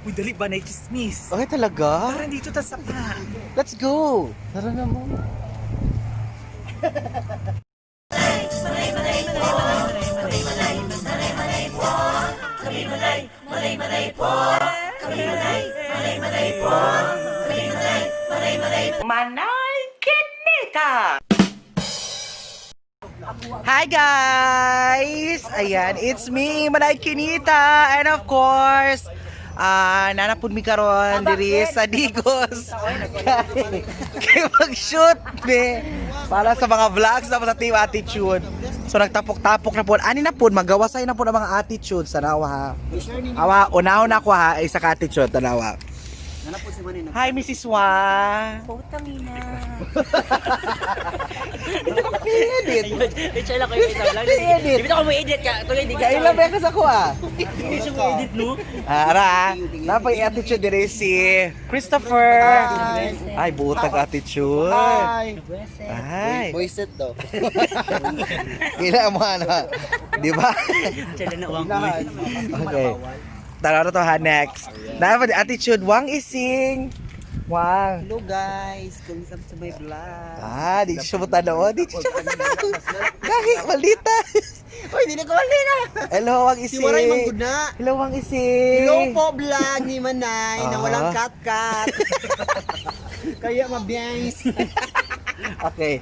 Uy, dali ba na chismis? Okay talaga? Tara dito ta sa pa. Let's go! Tara na mo. Manay Kinita! Hi guys! Ayan, it's me, Manay Kinita, and of course, nanapod mi karon diri sa Digos. Kay mag-shoot me para sa mga vlogs na sa Team Attitude. So nagtapok-tapok na po. Ani na po, magawasay na po ng mga attitude sa nawa ha. Awa, unaw na ko ha, isa ka attitude tanawa. Hi, Mrs. Wang. Putang ina. I-edit. Richard ako yung isang vlog. I-edit. Hindi ako mo edit ka. Tuloy di ka. Kailan bekas ako ah. Hindi siya mo edit no. Ara, napay attitude dire si Christopher. Ay, butag attitude. Ay. Voice set daw. Ila mo ano. Di ba? Richard na uwang Okay. Tara na to ha, next. Dapat attitude, Wang ising. Wang. Hello guys, kumusta sa my vlog? Di siya mo tanaw. Di siya mo tanaw. Kahit maldita. Uy, di na ko malina. Hello, Wang ising. Si Waray Mangguna. Hello, Wang ising. Hello po vlog ni Manay na walang cut-cut. Kaya mabiyais. Okay.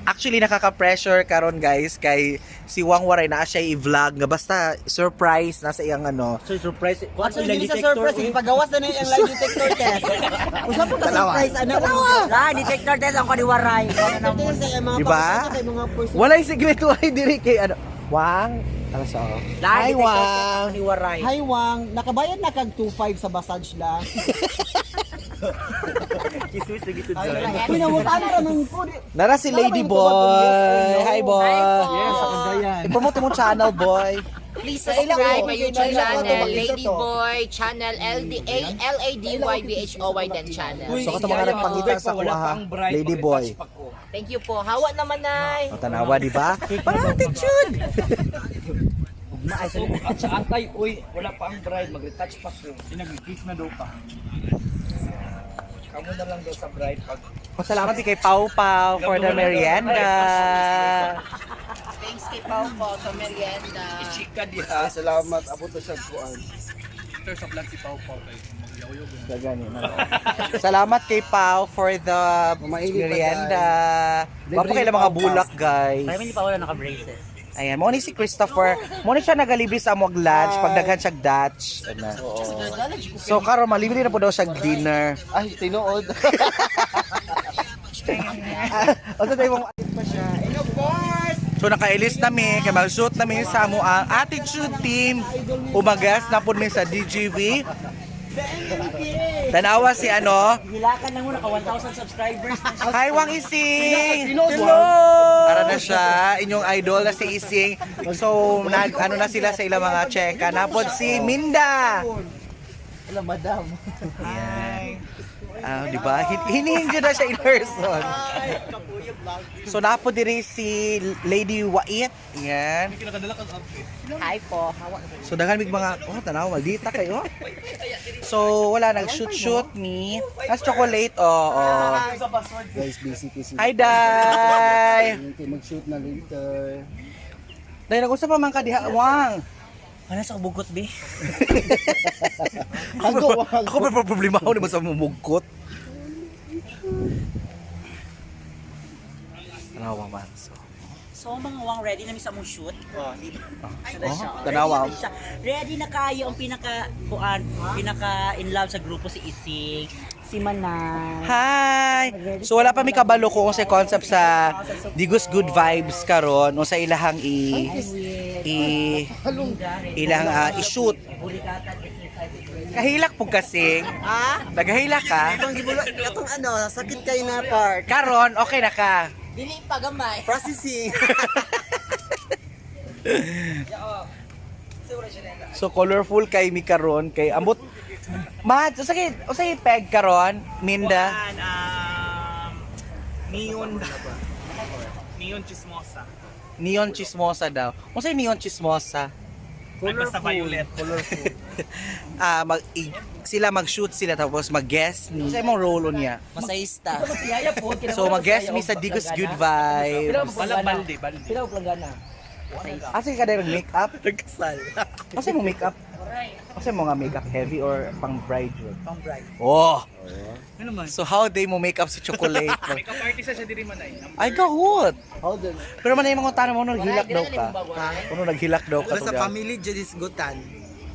Actually, nakaka-pressure karon guys kay si Wang Waray na siya i-vlog nga basta surprise nasa iyang ano. So surprise. Actually, hindi sa surprise, ipagawas na yung lie detector test. Usap po ka surprise, anak. La, detector test ang kaniwaray. Diba? Walay sigreto ay diri kay ano. Wang, ano sa ako? La, Hi, detector test Wang. ang kaniwaray. Hi Wang, nakabayad na kag 2.5 sa massage lang. Kismis na gito Ay, pinamutan na naman po. Nara si Lady Boy. Hi, boy. Yes, ako yan. I-promote mo channel, boy. Please subscribe my YouTube channel, Ladyboy channel, LADYBHOY then channel. So, kato mga nagpangita sa kuha ha. Lady Boy. Thank you po. Hawa naman nay. O, tanawa, di ba? Pang attitude. At sa atay, uy, wala pa ang bride, mag-retouch pa ko. Sinag-kiss na daw pa. Kamu na lang daw sa bride pag... Salamat din kay Pau Pau for the merienda. Thanks kay Pao po sa merienda. Chika diha. Salamat, abot na siya kuan. After sa vlog si Pau Pau kay Salamat kay Pau for the merienda. Bapo kayo mga bulak, guys. Parang hindi pa wala naka-braces. Ayan, mo ni si Christopher. Mo ni siya nagalibre sa among lunch pag daghan siya Dutch. Ano. So karon malibre na po daw siya dinner. Ay, tinuod. O sa tayo mong pa siya. And of course, so nakailis nami kay mag-shoot nami sa amo ang attitude team. Umagas na po mi sa DGV. Tanawa si ano? Hilakan lang mo naka 1,000 subscribers. Hi, Wang Ising! Hello! Para na siya, inyong idol na si Ising. So, ano na sila sa ilang mga cheka. Napod si Minda! Hello, madam. Hi! Di ba? Hinihingi na siya in person. So, napod diri si Lady Wait. Yan. Hi po. So, daghan mig mga, tanaw, maldita kayo. So, wala, nag-shoot ni. As chocolate, Guys, busy. Hi, Day! Mag-shoot na later. Day, nag-usap pa man ka diha, Wang. Ano sa bugot be? Ako may problema ako naman sa mumugkot. Tanawa man. So mga wang ready na mi sa mong shoot. Tanawa. Ready na kayo ang pinaka in love sa grupo si Ising, si Manay. Hi! So wala pa mi kabalo ko kung sa concept sa Digos Good Vibes karon o sa ilahang i-shoot. Kahilak po kasi. Nagahilak ka. Itong ano, sakit kayo na part. Karon, okay na ka. Dili pa gamay. Processing. So colorful kay mi karon kay ambot. Mad, usay peg karon, Minda. Neon Neon Chismosa. Neon chismosa daw. Unsay neon chismosa? Basta violet. Sila mag-shoot sila tapos mag-guess me. Sa imong role niya. Masayista. So mag-guess me sa Digos Good Vibes. Balde. Sila ko plagana. Asa ka dahil make-up? Nagkasal. Asa mo make-up? Asa mo nga make-up heavy or pang bride yun? Pang bright. Oh! Ano man? So how they mo make up si chocolate? Makeup artist siya diri man ay. Ay, kahut! Hold on. Pero man yung mga tanong mo, naghilak daw ka. Ano naghilak daw ka? Sa family, Jadis Gutan.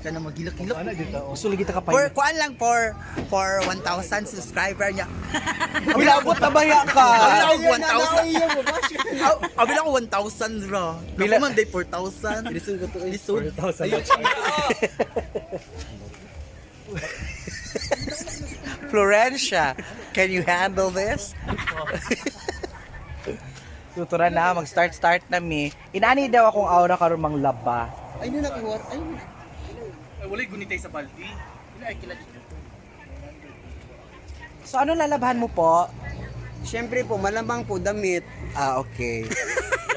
Kana magilak-hilak. Gusto lagi ta ka For, pa. kuan lang for 1,000 subscriber niya. Bilabot na baya ka! Abi lang ako 1,000 ra. Bila man day 4,000. Lisod ko to. Lisod. 4,000. Florencia, can you handle this? Tuturan na, mag-start na mi. Inani daw akong aura karon mang laba. Ay, na nakiwar. Ay, Ay wala gunitay sa balde. So ano lalabahan mo po? syempre po, malamang po damit. Ah, okay.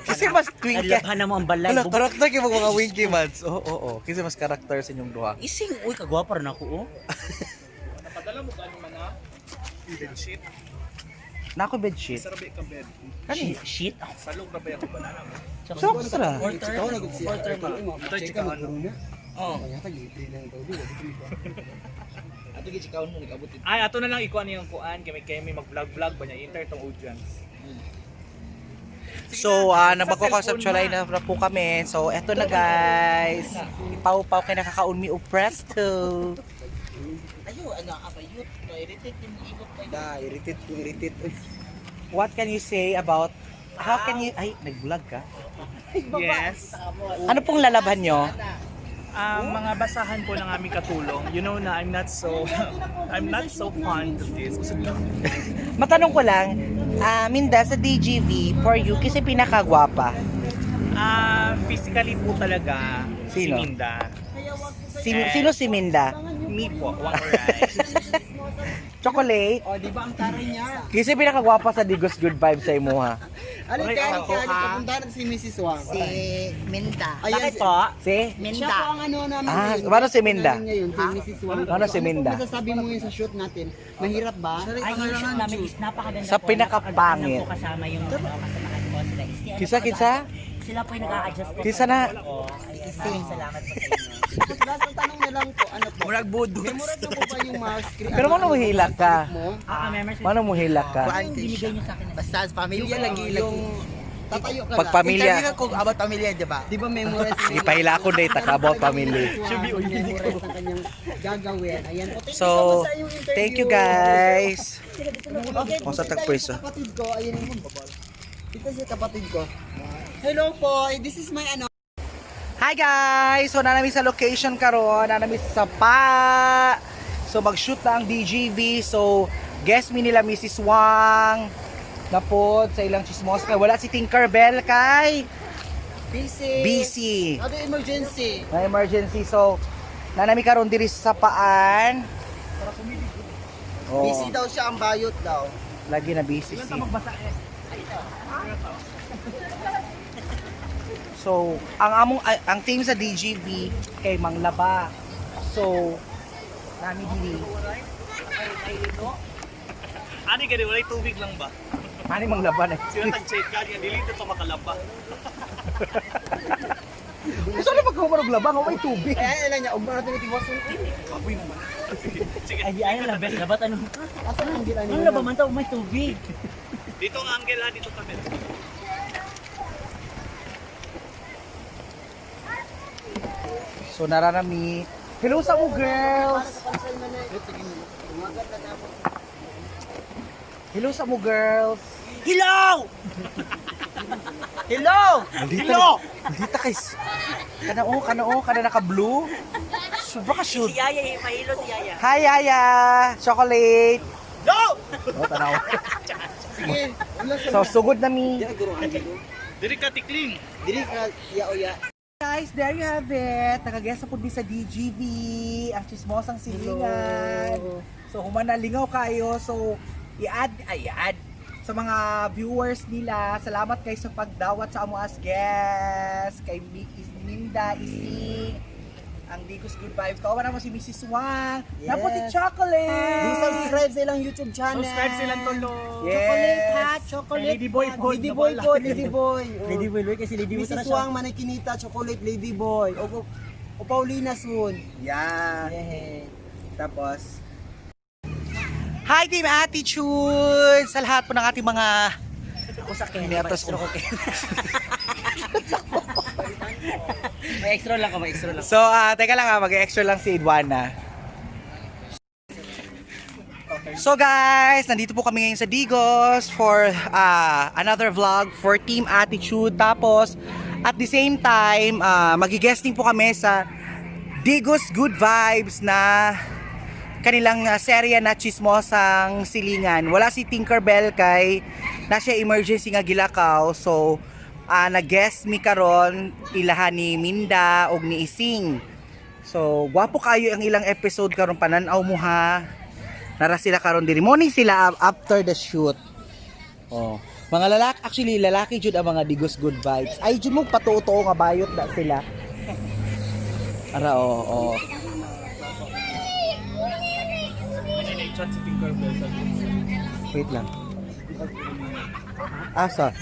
Kasi mas twinkle. Alabhan na mo ang balay. Ala, karakter kayo mga winky mans. Oo. Kasi mas karakter sa inyong duha. Ising, uy, kagwapa rin ako, oh. Napadala mo gaano man ha? Bedsheet. Nako bedsheet. Sarabi ka bed. Kani? Shit. Salog na ba yung banana mo? So, kusara. Ito yung chikaon mo. Oh. Ato yung chikaon mo nag-abot ito. Ay, ato na lang ikuan yung kuan. Kami mag-vlog-vlog ba niya. Enter itong audience. So, nagpagko-conceptualize na po kami. So, eto na guys. Ipaw-paw kay nakakaunmi o presto. Ayo, ano ka ba yun? Irritate yung ikot tayo. Irritate. What can you say about how can you ay nag-vlog ka? Yes. Ano pong lalaban nyo? Mga basahan po ng aming katulong. You know na I'm not so fond of this. Usog lang. Matanong ko lang, Minda sa DGV for you kasi pinakagwapa. Physically po talaga si Sino? Minda. Sino si Minda? Me po, one right. Chocolate. O, di ba ang taray niya? Kasi pinakagwapa sa Digos Good Vibes sa imo ha. Ano kaya pupunta natin si Mrs. Wang? Si Minda. Ayan, Bakit po? Si? Siya po Minda. ang ano namin ngayon. Paano si Minda? Ngayon, si Mrs. Wang. Ano si Minda? Ano po masasabi mo yun sa shoot natin? Mahirap ba? Ay, yung shoot namin is napakaganda Sa po. pinakapangit. Napakaganda po kasama yung kasamahan ko sila. Kisa? Sila po yung nag-a-adjust po. Kisa na. Oo, ayun, maraming salamat po sa inyo. Tapos last ang tanong na lang po, ano po? Murag budos. Memorate mo po ba yung mouse screen? Pero mano mo hilak ka? Mo? Members, Mano mo hilak ka? ano yung binigay niyo sa akin? Basta sa pamilya lagi. Yung tatayo ka Pag pamilya. Kung about pamilya, di ba? Di ba memorize? Ipahila ko day taka about family. Memorize ang kanyang gagawin. Ayan. O, thank you So, much sa iyong interview. thank you guys. Okay, Kung sa dito tagpwesto. sa kapatid ko, ayun yung dito sa kapatid ko. Hello po, this is my ano. Hi guys! So nanami sa location karon, nanami sa Sapa. So mag-shoot na ang DGV. So guest me nila Mrs. Wang. Napod sa ilang chismos kay wala si Tinkerbell kay busy. Ano emergency? Na emergency. So nanami karon diri sa Sapaan. Oh, Busy daw siya, ang bayot daw. lagi na busy si. So, ang team sa DGV kay Mang Laba. So, nami dili. Ani ka walay tubig lang ba? Ani Mang Laba na. Sila tag-check ka, yan dili dito makalaba. Gusto na magkumarog laba, may tubig. Kaya ilan niya, ugma natin iti wasun. Kapoy naman. Sige. Ay, labet, labat ano? Asan ang gila Ano labaman to? May tubig. Dito ang angle ha, dito kami. So, naranami. Hello sa mo, girls! Hello sa mo, girls! Hello! Hello! Hello! Dita kay... Kana naka-blue. Sobra ka shoot. Si Yaya, mahilo si Yaya. Hi, Yaya! Chocolate! No! Oh, tanaw. Sige, So, sugod na mi. Diri ka tikling. diri ka, ya. Guys, there you have it. Nakagesa po din sa DGV. Ang chismosang silingan. So, humanalingaw kayo. So, i-add sa mga viewers nila. Salamat kayo sa pagdawat sa amo as guest. Kay Minda, Ising, ang Digos Good Vibes. Kawan naman si Mrs. Wang. Yes. Napos si Chocolate. subscribe sa ilang YouTube channel. Subscribe silang tulo. Chocolate ha, Yes. chocolate. Ladyboy po. Ladyboy po, Ladyboy. Lady Boy kasi Lady Boy Mrs. Wang Manakinita, chocolate Ladyboy. O Paulina soon. Yeah. Yeah. Tapos, hi Team Attitude! Sa lahat po ng ating mga Ako sa Ken. Niatas ko. May extra lang. So, teka lang mag-extra lang si Edwana. So guys, nandito po kami ngayon sa Digos for another vlog for Team Attitude. Tapos, at the same time, magi-guesting po kami sa Digos Good Vibes na kanilang serya na chismosang silingan. Wala si Tinkerbell kay na siya emergency nga gilakaw. So, nag-guest mi karon ilahan ni Minda og ni Ising. So, gwapo kayo ang ilang episode karon pananaw mo ha. Nara sila karon diri. Morning sila after the shoot. Oh, mga lalaki, actually lalaki jud ang mga Digos Good Vibes. Ay jud mo patuo-tuo nga bayot na sila. Ara oh. Wait lang. Asa?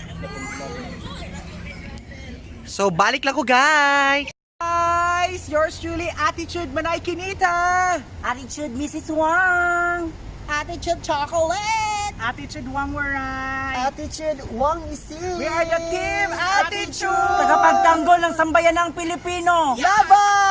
So, balik lang ko, guys! Guys, yours truly, Attitude Manay Kinita! Attitude Mrs. Wang. Attitude chocolate. Attitude Wang Waray! Attitude Wang Ising. We are the Team Attitude! Tagapagtanggol ng sambayan ng Pilipino. Laban!